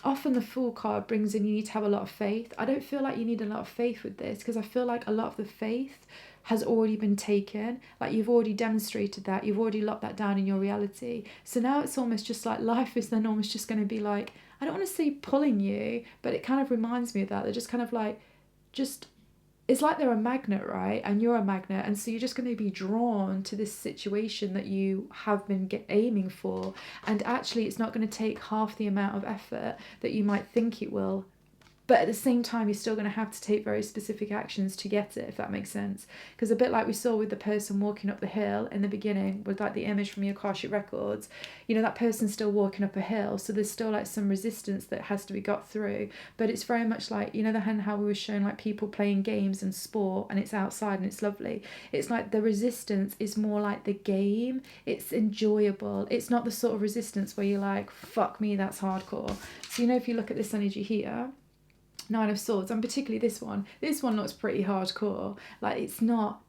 often the Fool card brings in you need to have a lot of faith. I don't feel like you need a lot of faith with this, because I feel like a lot of the faith has already been taken. Like you've already demonstrated that, you've already locked that down in your reality. So now it's almost just like life is then almost just going to be like, I don't want to say pulling you, but it kind of reminds me of that. They're just kind of like, just, it's like they're a magnet, right? And you're a magnet, and so you're just going to be drawn to this situation that you have been aiming for. And actually, it's not going to take half the amount of effort that you might think it will. But at the same time, you're still going to have to take very specific actions to get it, if that makes sense. Because a bit like we saw with the person walking up the hill in the beginning, with like the image from the Akashic Records, you know, that person's still walking up a hill. So there's still like some resistance that has to be got through. But it's very much like, you know, how we were showing like people playing games and sport, and it's outside and it's lovely. It's like the resistance is more like the game. It's enjoyable. It's not the sort of resistance where you're like, fuck me, that's hardcore. So, you know, if you look at this energy here, Nine of Swords, and particularly this one looks pretty hardcore. Like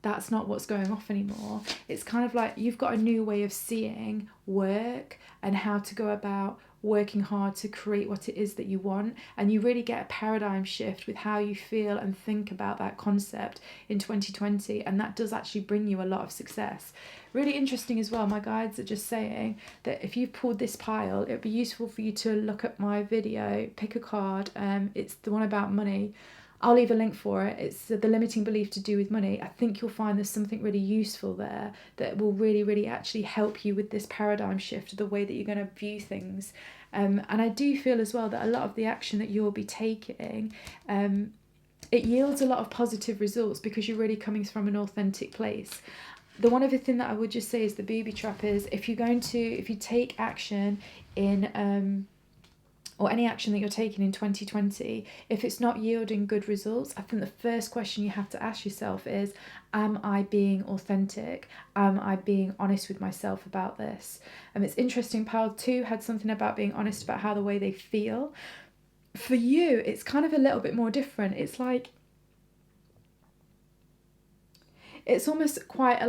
that's not what's going off anymore. It's kind of like you've got a new way of seeing work and how to go about working hard to create what it is that you want, and you really get a paradigm shift with how you feel and think about that concept in 2020, and that does actually bring you a lot of success. Really interesting as well, my guides are just saying that if you've pulled this pile, it would be useful for you to look at my video, pick a card. It's the one about money. I'll leave a link for it. It's the limiting belief to do with money. I think you'll find there's something really useful there that will really, really actually help you with this paradigm shift of the way that you're going to view things. And I do feel as well that a lot of the action that you'll be taking, it yields a lot of positive results because you're really coming from an authentic place. The one other thing that I would just say is the booby trap is if you take action in or any action that you're taking in 2020, if it's not yielding good results, I think the first question you have to ask yourself is, am I being authentic? Am I being honest with myself about this? And it's interesting, Pile 2 had something about being honest about how the way they feel. For you, it's kind of a little bit more different. It's like, it's almost quite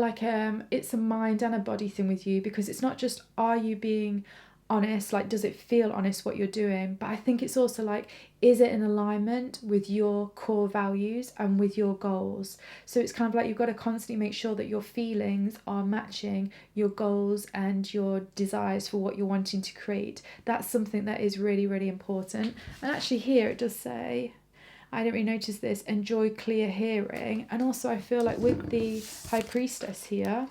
it's a mind and a body thing with you, because it's not just, are you being honest, like does it feel honest what you're doing, but I think it's also like, is it in alignment with your core values and with your goals? So it's kind of like you've got to constantly make sure that your feelings are matching your goals and your desires for what you're wanting to create. That's something that is really, really important. And actually here it does say, I didn't really notice this, enjoy clear hearing. And also I feel like with the High Priestess here,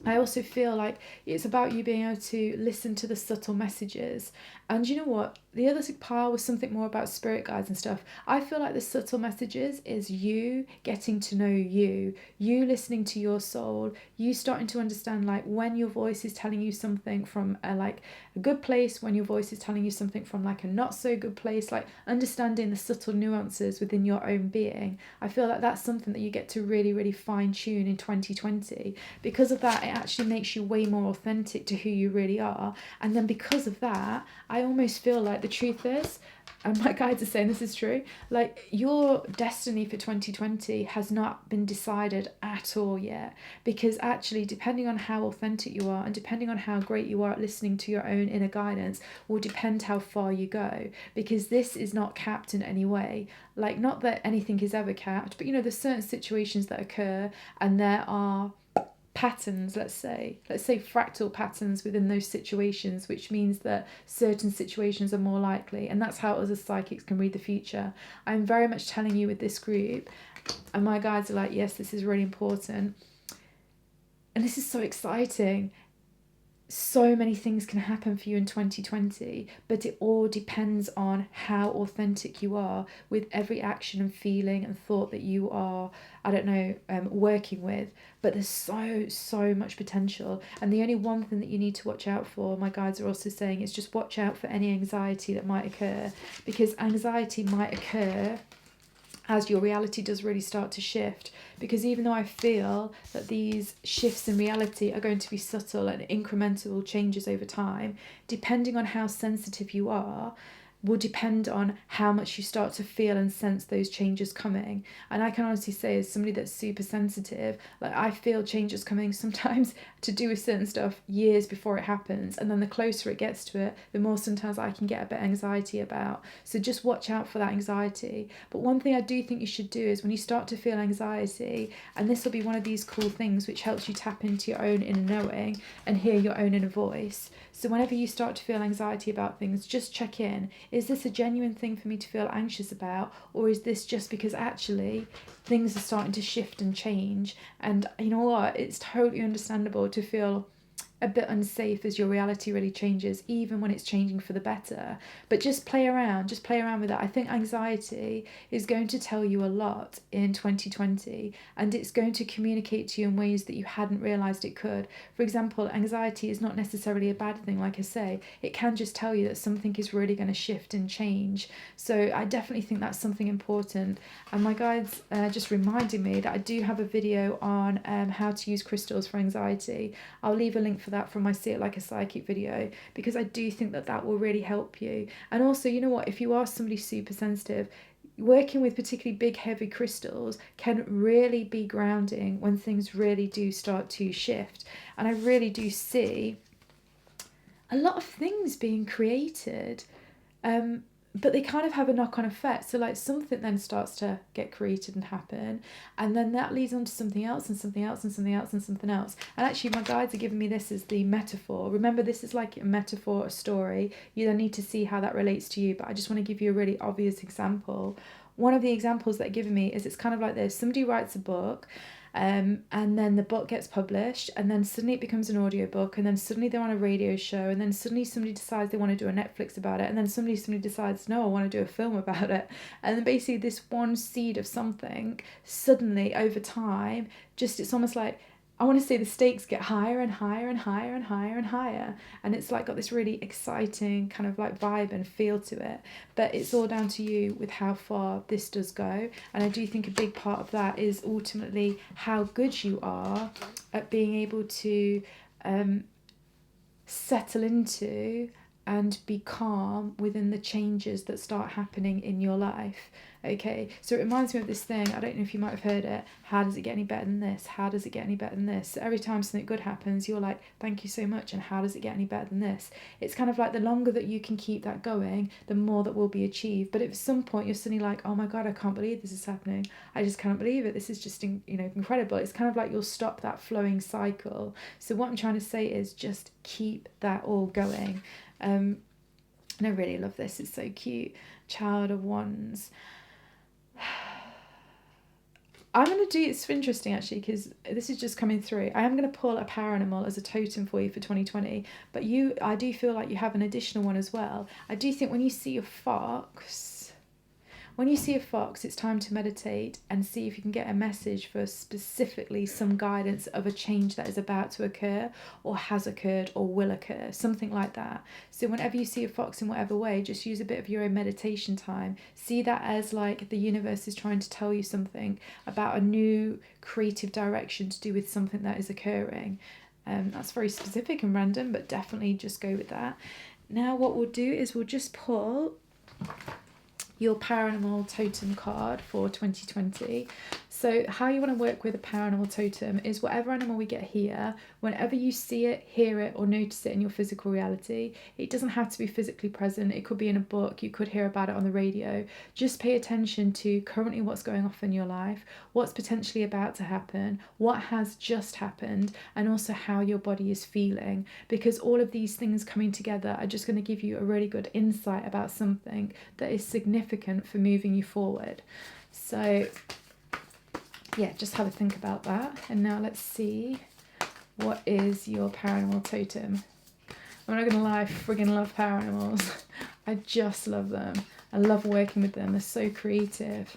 I also feel like it's about you being able to listen to the subtle messages. And you know what? The other pile was something more about spirit guides and stuff. I feel like the subtle messages is you getting to know you listening to your soul, you starting to understand like when your voice is telling you something from a good place, when your voice is telling you something from like a not so good place, like understanding the subtle nuances within your own being. I feel like that's something that you get to really, really fine tune in 2020. Because of that, it actually makes you way more authentic to who you really are. And then because of that, I almost feel like the truth is, and my guides are saying this is true, like your destiny for 2020 has not been decided at all yet, because actually depending on how authentic you are and depending on how great you are at listening to your own inner guidance will depend how far you go, because this is not capped in any way. Like, not that anything is ever capped, but you know, there's certain situations that occur and there are patterns, let's say fractal patterns within those situations, which means that certain situations are more likely, and that's how us as psychics can read the future. I'm very much telling you with this group, and my guides are like, yes, this is really important. And this is so exciting. So many things can happen for you in 2020, but it all depends on how authentic you are with every action and feeling and thought that you are, I don't know, working with. But there's so much potential. And the only one thing that you need to watch out for, my guides are also saying, is just watch out for any anxiety that might occur, because anxiety might occur as your reality does really start to shift. Because even though I feel that these shifts in reality are going to be subtle and incremental changes over time, depending on how sensitive you are, will depend on how much you start to feel and sense those changes coming. And I can honestly say, as somebody that's super sensitive, like I feel changes coming sometimes to do with certain stuff years before it happens, and then the closer it gets to it, the more sometimes I can get a bit anxiety about. So just watch out for that anxiety. But one thing I do think you should do is, when you start to feel anxiety, and this will be one of these cool things which helps you tap into your own inner knowing and hear your own inner voice. So whenever you start to feel anxiety about things, just check in. Is this a genuine thing for me to feel anxious about? Or is this just because actually things are starting to shift and change? And you know what? It's totally understandable to feel a bit unsafe as your reality really changes, even when it's changing for the better. But just play around with that. I think anxiety is going to tell you a lot in 2020, and it's going to communicate to you in ways that you hadn't realized it could. For example, anxiety is not necessarily a bad thing. Like I say, it can just tell you that something is really going to shift and change. So I definitely think that's something important. And my guides just reminded me that I do have a video on how to use crystals for anxiety. I'll leave a link for that from my See It Like a Psychic video, because I do think that that will really help you. And also, you know what, if you are somebody super sensitive, working with particularly big heavy crystals can really be grounding when things really do start to shift. And I really do see a lot of things being created, but they kind of have a knock-on effect. So like something then starts to get created and happen, and then that leads on to something else and something else and something else and something else. And actually my guides are giving me this as the metaphor. Remember, this is like a metaphor, a story. You then need to see how that relates to you, but I just want to give you a really obvious example. One of the examples that they're giving me is, it's kind of like this. Somebody writes a book, and then the book gets published, and then suddenly it becomes an audiobook, and then suddenly they're on a radio show, and then suddenly somebody decides they want to do a Netflix about it, and then somebody decides, no, I want to do a film about it. And then basically this one seed of something, suddenly over time, just, it's almost like, I want to say the stakes get higher and higher and higher and higher and higher, and it's like got this really exciting kind of like vibe and feel to it. But it's all down to you with how far this does go. And I do think a big part of that is ultimately how good you are at being able to settle into and be calm within the changes that start happening in your life. Okay, so it reminds me of this thing, I don't know if you might have heard it, how does it get any better than this? How does it get any better than this? So every time something good happens, you're like, thank you so much, and how does it get any better than this? It's kind of like the longer that you can keep that going, the more that will be achieved. But if at some point you're suddenly like, oh my God, I can't believe this is happening. I just can't believe it. This is just, incredible. It's kind of like you'll stop that flowing cycle. So what I'm trying to say is just keep that all going. And I really love this. It's so cute. Child of Wands. I'm going to do, it's interesting actually, because this is just coming through. I am going to pull a power animal as a totem for you for 2020, but I do feel like you have an additional one as well. I do think when you see a fox, it's time to meditate and see if you can get a message for specifically some guidance of a change that is about to occur or has occurred or will occur, something like that. So whenever you see a fox in whatever way, just use a bit of your own meditation time. See that as like the universe is trying to tell you something about a new creative direction to do with something that is occurring. That's very specific and random, but definitely just go with that. Now what we'll do is we'll just pull your paranormal totem card for 2020. So how you want to work with a paranormal totem is whatever animal we get here, whenever you see it, hear it, or notice it in your physical reality, it doesn't have to be physically present. It could be in a book. You could hear about it on the radio. Just pay attention to currently what's going off in your life, what's potentially about to happen, what has just happened, and also how your body is feeling, because all of these things coming together are just going to give you a really good insight about something that is significant for moving you forward. So yeah, just have a think about that. And now let's see what is your paranormal totem? I'm not gonna lie, I friggin' love power animals. I just love them. I love working with them. They're so creative.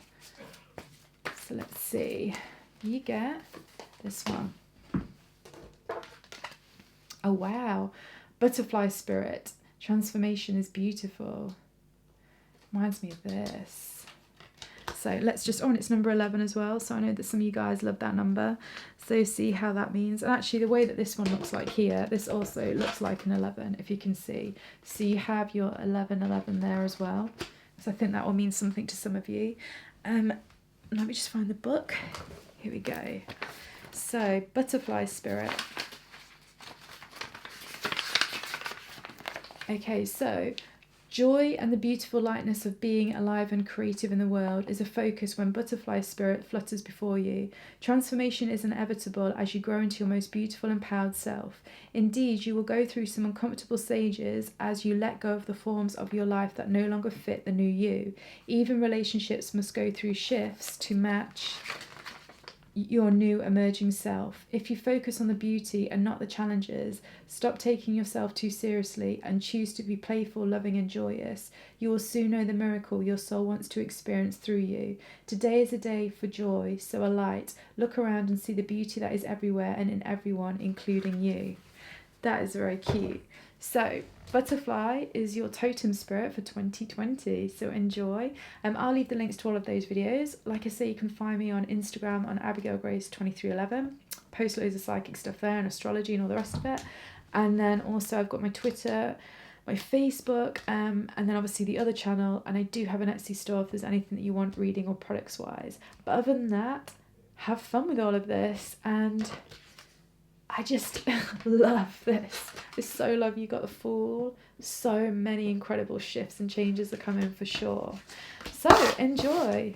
So let's see. You get this one. Oh wow. Butterfly spirit. Transformation is beautiful. Reminds me of this. So let's just, and it's number 11 as well. So I know that some of you guys love that number. So see how that means. And actually the way that this one looks like here, this also looks like an 11, if you can see. So you have your 11 there as well. So I think that will mean something to some of you. Let me just find the book. Here we go. So butterfly spirit. Okay, so joy and the beautiful lightness of being alive and creative in the world is a focus when butterfly spirit flutters before you. Transformation is inevitable as you grow into your most beautiful empowered self. Indeed, you will go through some uncomfortable stages as you let go of the forms of your life that no longer fit the new you. Even relationships must go through shifts to match your new emerging self. If you focus on the beauty and not the challenges, stop taking yourself too seriously and choose to be playful, loving and joyous, you will soon know the miracle your soul wants to experience through you. Today is a day for joy, so alight. Look around and see the beauty that is everywhere and in everyone, including you. That is very cute. So butterfly is your totem spirit for 2020, so enjoy. I'll leave the links to all of those videos. Like I say, you can find me on Instagram on abigailgrace2311. Post loads of psychic stuff there and astrology and all the rest of it. And then also I've got my Twitter, my Facebook, and then obviously the other channel, and I do have an Etsy store if there's anything that you want reading or products wise. But other than that, have fun with all of this, and I just love this. I so love you got the Fool. So many incredible shifts and changes are coming for sure. So enjoy.